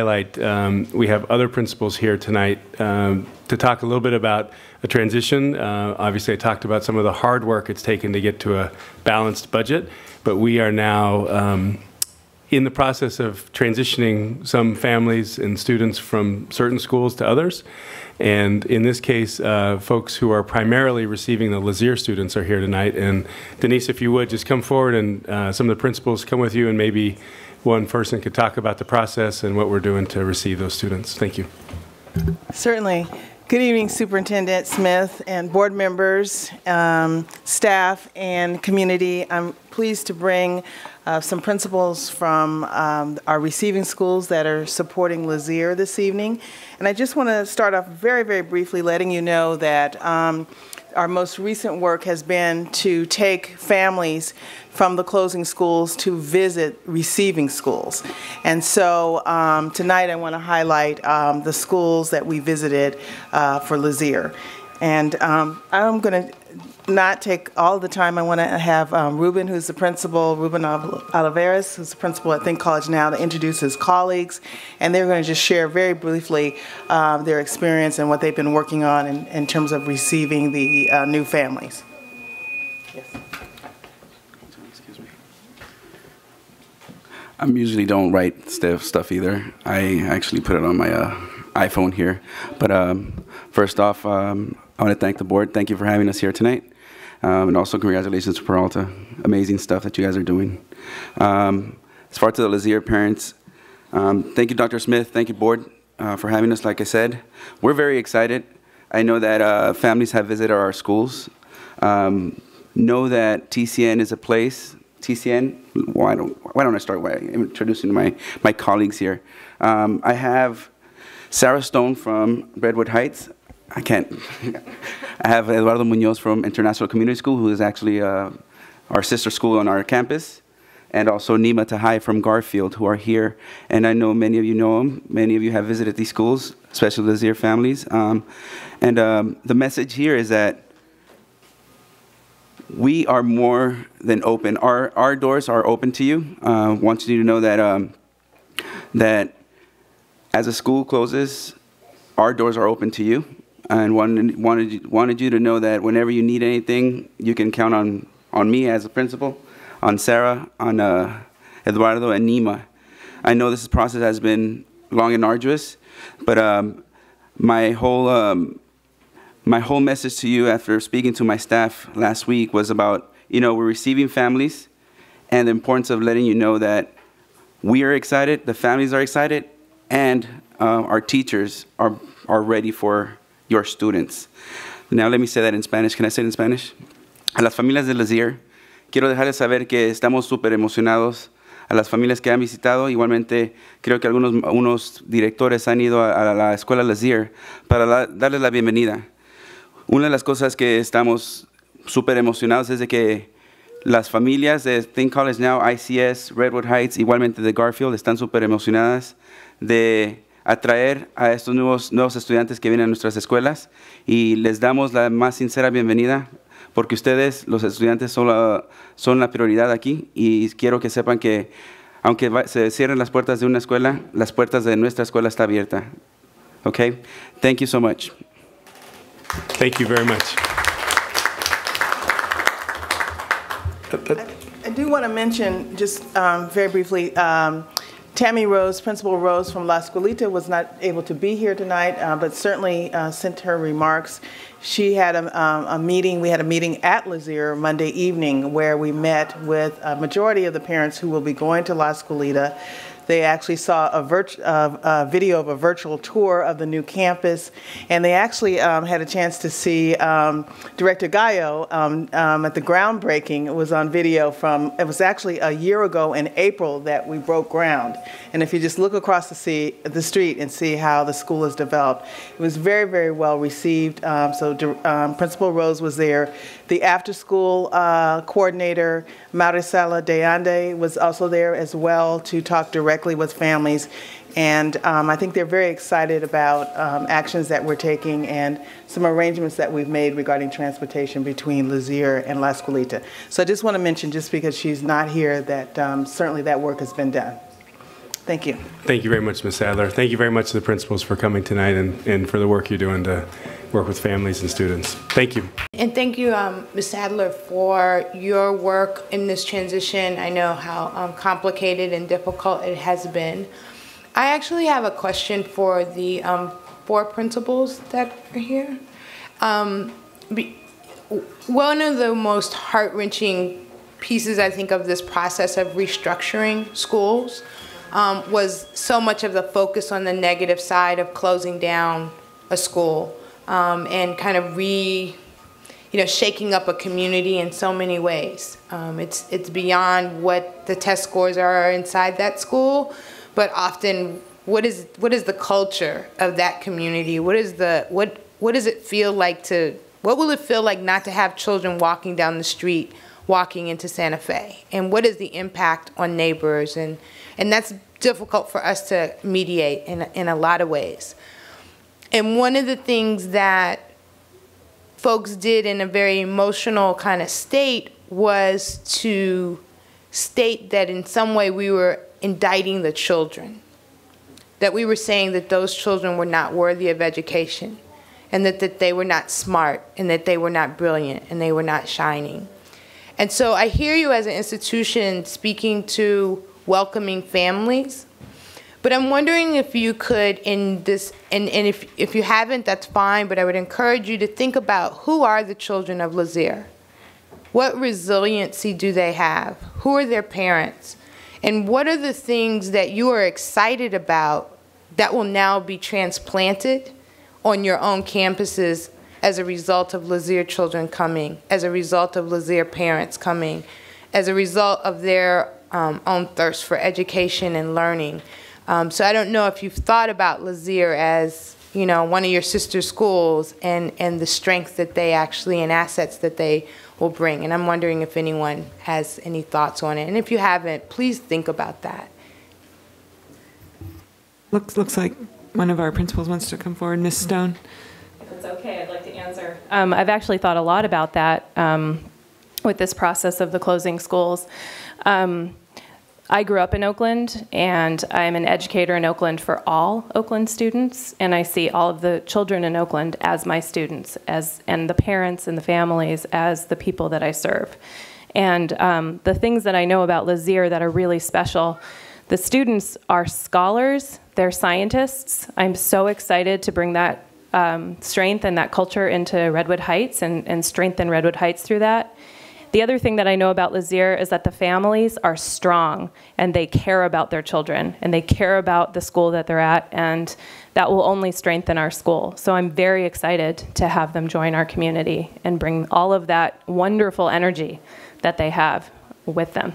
highlight, we have other principals here tonight to talk a little bit about a transition. Obviously, I talked about some of the hard work it's taken to get to a balanced budget, but we are now in the process of transitioning some families and students from certain schools to others. And in this case, folks who are primarily receiving the Lazier students are here tonight. And Denise, if you would, just come forward and some of the principals come with you, and maybe one person could talk about the process and what we're doing to receive those students. Thank you. Certainly. Good evening, Superintendent Smith and board members, staff, and community. I'm pleased to bring some principals from our receiving schools that are supporting Lazier this evening. And I just want to start off very, very briefly letting you know that our most recent work has been to take families from the closing schools to visit receiving schools. And so tonight I want to highlight the schools that we visited for Lazier. And I'm going to not take all the time. I want to have Ruben, who's the principal, Ruben Oliveras, who's the principal at Think College Now, to introduce his colleagues. And they're going to just share very briefly their experience and what they've been working on in terms of receiving the new families. Yes. Excuse me. I usually don't write stuff either. I actually put it on my iPhone here. But first off, I want to thank the board. Thank you for having us here tonight. And also congratulations to Peralta. Amazing stuff that you guys are doing. As far as the Lazier parents, thank you, Dr. Smith. Thank you, board, for having us. Like I said, we're very excited. I know that families have visited our schools. Know that TCN is a place. TCN, why don't I start by introducing my colleagues here. I have Sarah Stone from Redwood Heights. I have Eduardo Munoz from International Community School, who is actually our sister school on our campus, and also Nima Tahai from Garfield, who are here. And I know many of you know them. Many of you have visited these schools, especially the Lazier families. The message here is that we are more than open. Our doors are open to you. Want you to know that that as a school closes, our doors are open to you. And wanted you to know that whenever you need anything, you can count on me as a principal, on Sarah, on Eduardo, and Nima. I know this process has been long and arduous, but my whole message to you after speaking to my staff last week was about, we're receiving families and the importance of letting you know that we are excited, the families are excited, and our teachers are ready for your students. Now let me say that in Spanish. Can I say it in Spanish? A las familias de Lazier, quiero dejarles saber que estamos súper emocionados. A las familias que han visitado, igualmente creo que unos directores han ido a la escuela Lazier para darles la bienvenida. Una de las cosas que estamos súper emocionados es de que las familias de Think College Now, ICS, Redwood Heights, igualmente de Garfield, están súper emocionadas de atraer a estos nuevos estudiantes que vienen a nuestras escuelas, y les damos la más sincera bienvenida porque ustedes, los estudiantes, son la prioridad aquí, y quiero que sepan que aunque se cierren las puertas de una escuela, las puertas de nuestra escuela están abiertas. Okay? Thank you so much. Thank you very much. I do want to mention, just very briefly, Tammy Rose, Principal Rose from La Escuelita, was not able to be here tonight, but certainly sent her remarks. She had a meeting, we had a meeting at Lazier Monday evening where we met with a majority of the parents who will be going to La Escuelita. They actually saw a video of a virtual tour of the new campus, and they actually had a chance to see Director Gallo at the groundbreaking. It was on video it was actually a year ago in April that we broke ground. And if you just look across the street and see how the school has developed, it was very, very well received. So Principal Rose was there. The after-school coordinator, Marisela De Ande, was also there as well to talk directly with families. And I think they're very excited about actions that we're taking and some arrangements that we've made regarding transportation between Lazier and La Escuelita. So I just want to mention, just because she's not here, that certainly that work has been done. Thank you. Thank you very much, Ms. Sadler. Thank you very much to the principals for coming tonight and for the work you're doing to work with families and students. Thank you. And thank you, Ms. Sadler, for your work in this transition. I know how complicated and difficult it has been. I actually have a question for the 4 principals that are here. One of the most heart-wrenching pieces, I think, of this process of restructuring schools was so much of the focus on the negative side of closing down a school and kind of shaking up a community in so many ways. It's beyond what the test scores are inside that school, but often what is the culture of that community? What does it feel like what will it feel like not to have children walking down the street, walking into Santa Fe? And what is the impact on neighbors? And that's difficult for us to mediate in a lot of ways. And one of the things that folks did in a very emotional kind of state was to state that in some way we were indicting the children, that we were saying that those children were not worthy of education, and that they were not smart, and that they were not brilliant, and they were not shining. And so I hear you as an institution speaking to welcoming families, but I'm wondering if you could, in this, and if you haven't, that's fine, but I would encourage you to think about who are the children of Lazeer? What resiliency do they have? Who are their parents? And what are the things that you are excited about that will now be transplanted on your own campuses as a result of Lazeer children coming, as a result of Lazeer parents coming, as a result of their own thirst for education and learning? So I don't know if you've thought about Lazeer as, one of your sister schools and the strength that they actually, and assets that they will bring. And I'm wondering if anyone has any thoughts on it. And if you haven't, please think about that. Looks like one of our principals wants to come forward. Ms. Stone. If it's okay, I'd like to answer. I've actually thought a lot about that with this process of the closing schools. I grew up in Oakland, and I'm an educator in Oakland for all Oakland students, and I see all of the children in Oakland as my students, and the parents and the families as the people that I serve. And the things that I know about Lazeer that are really special, the students are scholars, they're scientists. I'm so excited to bring that strength and that culture into Redwood Heights and strengthen Redwood Heights through that. The other thing that I know about Lazeer is that the families are strong and they care about their children and they care about the school that they're at, and that will only strengthen our school. So I'm very excited to have them join our community and bring all of that wonderful energy that they have with them.